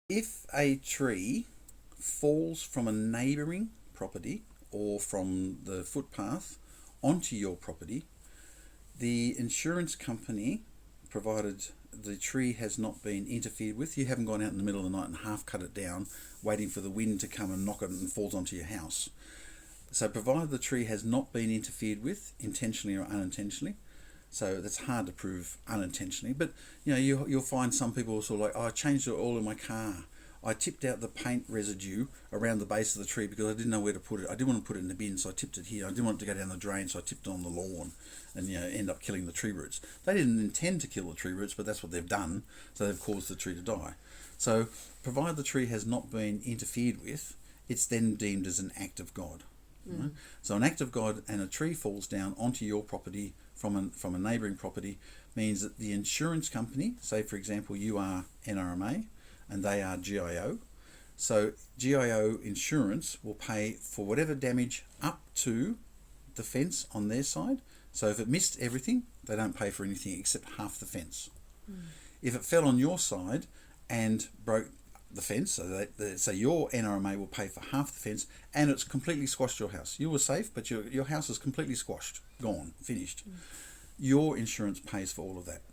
If a tree falls from a neighbouring property or from the footpath onto your property, the insurance company, provided the tree has not been interfered with, you haven't gone out in the middle of the night and half cut it down, waiting for the wind to come and knock it and falls onto your house. So provided the tree has not been interfered with, intentionally or unintentionally, so that's hard to prove unintentionally, but you'll find some people also like, I changed the oil in my car. I tipped out the paint residue around the base of the tree because I didn't know where to put it. I didn't want to put it in the bin, so I tipped it here. I didn't want it to go down the drain, so I tipped it on the lawn and end up killing the tree roots. They didn't intend to kill the tree roots, but that's what they've done, so they've caused the tree to die. So provided the tree has not been interfered with, it's then deemed as an act of God. Right? So an act of God and a tree falls down onto your property from a neighbouring property means that the insurance company, say for example you are NRMA and they are GIO, so GIO insurance will pay for whatever damage up to the fence on their side. So if it missed everything, they don't pay for anything except half the fence. If it fell on your side and broke the fence, so your NRMA will pay for half the fence and it's completely squashed your house. You were safe, but your house is completely squashed, gone, finished. Your insurance pays for all of that.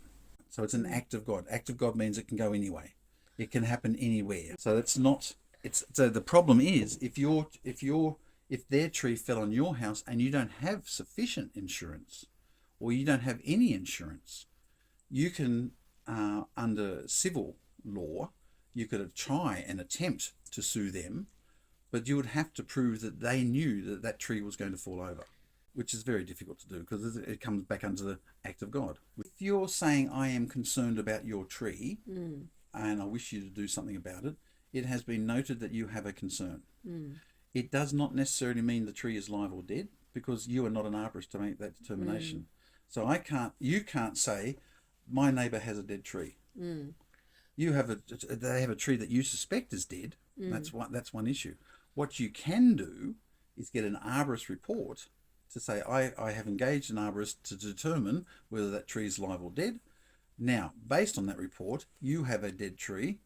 So it's an act of God. Act of God means it can go anyway. It can happen anywhere. So that's not. So the problem is if their tree fell on your house and you don't have sufficient insurance, or you don't have any insurance, you can under civil law, you could try and attempt to sue them, but you would have to prove that they knew that that tree was going to fall over, which is very difficult to do because it comes back under the act of God. If you're saying, I am concerned about your tree and I wish you to do something about it, it has been noted that you have a concern. It does not necessarily mean the tree is live or dead because you are not an arborist to make that determination. So you can't say, my neighbour has a dead tree. They have a tree that you suspect is dead. That's one issue. What you can do is get an arborist report to say, I have engaged an arborist to determine whether that tree is live or dead. Now, based on that report, you have a dead tree.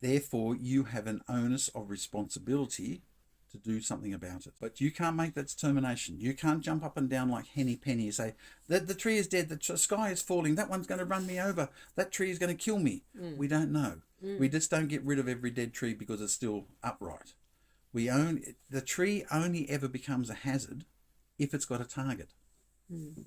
Therefore, you have an onus of responsibility to do something about it. But you can't make that determination. You can't jump up and down like Henny Penny and say, the tree is dead, the sky is falling, that one's going to run me over, that tree is going to kill me. We don't know. We just don't get rid of every dead tree because it's still upright. The tree only ever becomes a hazard if it's got a target.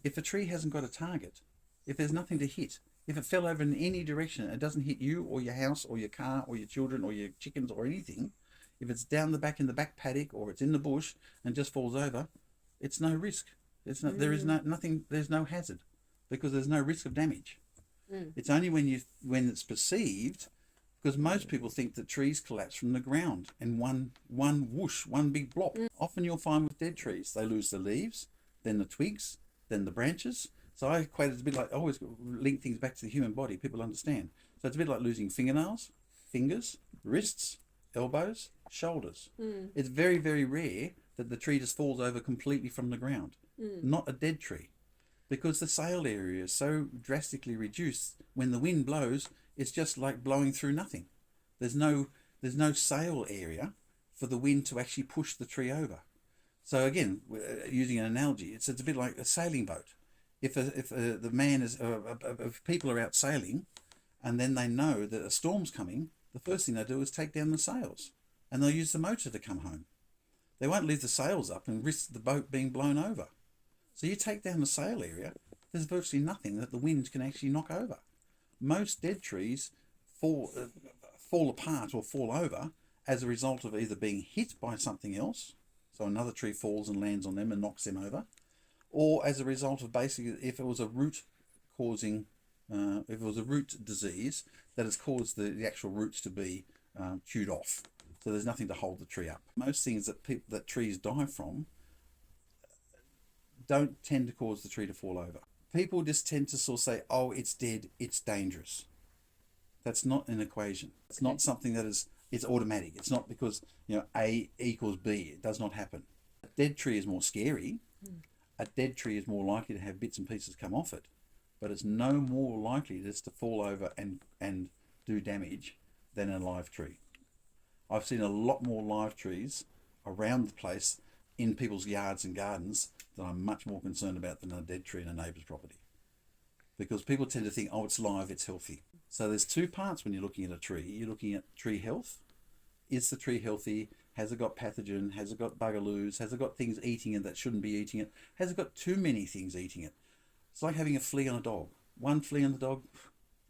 If a tree hasn't got a target, if there's nothing to hit, if it fell over in any direction, it doesn't hit you or your house or your car or your children or your chickens or anything, if it's down the back in the back paddock or it's in the bush and just falls over, it's no risk. There is nothing. There's no hazard because there's no risk of damage. It's only when it's perceived, because most people think that trees collapse from the ground in one whoosh, one big blop. Often you'll find with dead trees, they lose the leaves, then the twigs, then the branches. So I equate it a bit like, I always link things back to the human body, people understand. So it's a bit like losing fingernails, fingers, wrists, elbows, shoulders. It's very, very rare that the tree just falls over completely from the ground. Not a dead tree. Because the sail area is so drastically reduced, when the wind blows, it's just like blowing through nothing. There's no sail area for the wind to actually push the tree over. So again, using an analogy, it's a bit like a sailing boat. If people are out sailing and then they know that a storm's coming, the first thing they do is take down the sails and they'll use the motor to come home. They won't leave the sails up and risk the boat being blown over. So you take down the sail area, there's virtually nothing that the wind can actually knock over. Most dead trees fall apart or fall over as a result of either being hit by something else, so another tree falls and lands on them and knocks them over, or as a result of basically if it was a root disease that has caused the actual roots to be chewed off. So there's nothing to hold the tree up. Most things that trees die from don't tend to cause the tree to fall over. People just tend to sort of say, oh, it's dead, it's dangerous. That's not an equation. It's not something that it's automatic. It's not because A equals B. It does not happen. A dead tree is more scary. A dead tree is more likely to have bits and pieces come off it, but it's no more likely just to fall over and do damage than a live tree. I've seen a lot more live trees around the place in people's yards and gardens that I'm much more concerned about than a dead tree in a neighbour's property. Because people tend to think, oh, it's live, it's healthy. So there's two parts when you're looking at a tree. You're looking at tree health. Is the tree healthy? Has it got pathogen? Has it got bugaloos? Has it got things eating it that shouldn't be eating it? Has it got too many things eating it? It's like having a flea on a dog. One flea on the dog,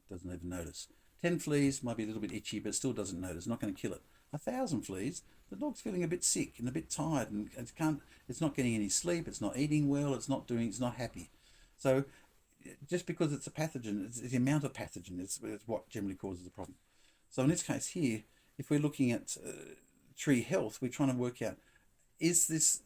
doesn't even notice. 10 fleas might be a little bit itchy, but still doesn't notice. Not going to kill it. 1,000 fleas, the dog's feeling a bit sick and a bit tired, and it's not getting any sleep. It's not eating well. It's not happy. So just because it's a pathogen, it's the amount of pathogen is what generally causes the problem. So in this case here, if we're looking at tree health, we're trying to work out, is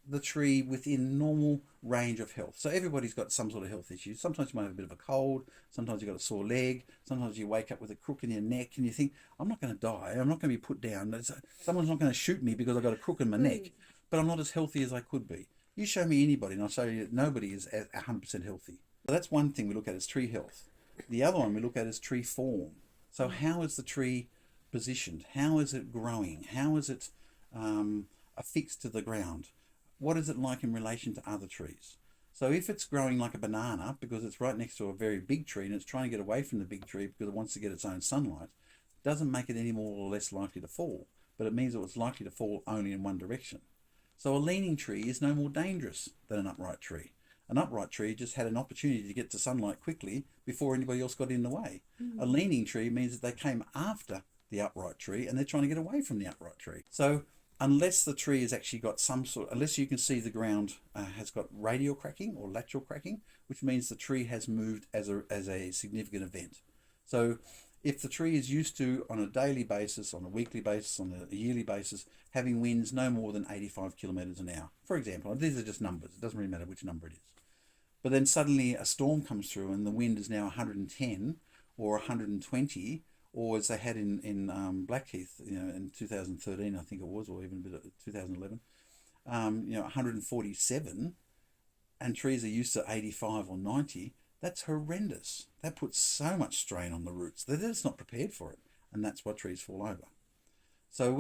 the tree within normal range of health? So everybody's got some sort of health issues. Sometimes you might have a bit of a cold. Sometimes you've got a sore leg. Sometimes you wake up with a crook in your neck and you think, I'm not going to die. I'm not going to be put down. Someone's not going to shoot me because I've got a crook in my neck, but I'm not as healthy as I could be. You show me anybody and I'll show you that nobody is 100% healthy. So that's one thing we look at is tree health. The other one we look at is tree form. So how is the tree positioned? How is it growing? How is it affixed to the ground? What is it like in relation to other trees? So if it's growing like a banana because it's right next to a very big tree and it's trying to get away from the big tree because it wants to get its own sunlight, doesn't make it any more or less likely to fall, but it means that it's likely to fall only in one direction. So a leaning tree is no more dangerous than an upright tree. An upright tree just had an opportunity to get to sunlight quickly before anybody else got in the way. A leaning tree means that they came after the upright tree and they're trying to get away from the upright tree. So unless the tree has actually got unless you can see the ground has got radial cracking or lateral cracking, which means the tree has moved as a significant event. So if the tree is used to, on a daily basis, on a weekly basis, on a yearly basis, having winds no more than 85 kilometres an hour, for example, and these are just numbers, it doesn't really matter which number it is. But then suddenly a storm comes through and the wind is now 110 or 120, or as they had in Blackheath, in 2013, I think it was, or even a bit of 2011, 147, and trees are used to 85 or 90, that's horrendous. That puts so much strain on the roots. They're just not prepared for it, and that's why trees fall over. So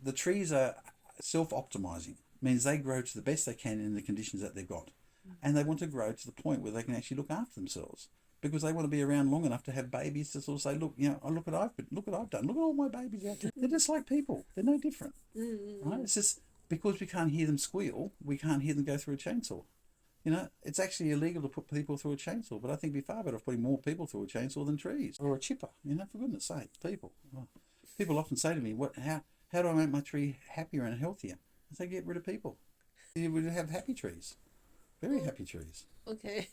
the trees are self-optimizing, means they grow to the best they can in the conditions that they've got, and they want to grow to the point where they can actually look after themselves, because they want to be around long enough to have babies to sort of say, look, look what I've done. Look at all my babies out there. They're just like people. They're no different. Right? It's just because we can't hear them squeal, we can't hear them go through a chainsaw. It's actually illegal to put people through a chainsaw, but I think it'd be far better off putting more people through a chainsaw than trees or a chipper. For goodness sake, people. People often say to me, how do I make my tree happier and healthier? I say, get rid of people. You would have happy trees. Very happy trees. Okay.